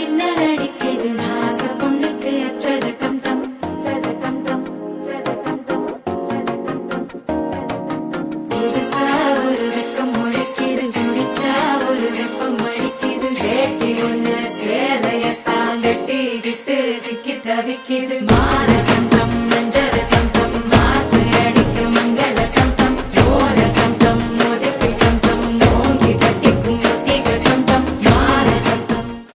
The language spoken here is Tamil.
மின்னல் அடிக்குது ஆச பொண்ணுக்கு அச்சதட்டம் டம் சதட்டம் டம் சதட்டம் டம் புதுசா ஒரு வெக்கம் முளைக்குது குடிச்சா ஒரு வெப்பம் அடிக்குது வேட்டி ஒண்ணு சேலையத்தான் கட்டிக்கிட்டு சிக்கி தவிக்குது மாலை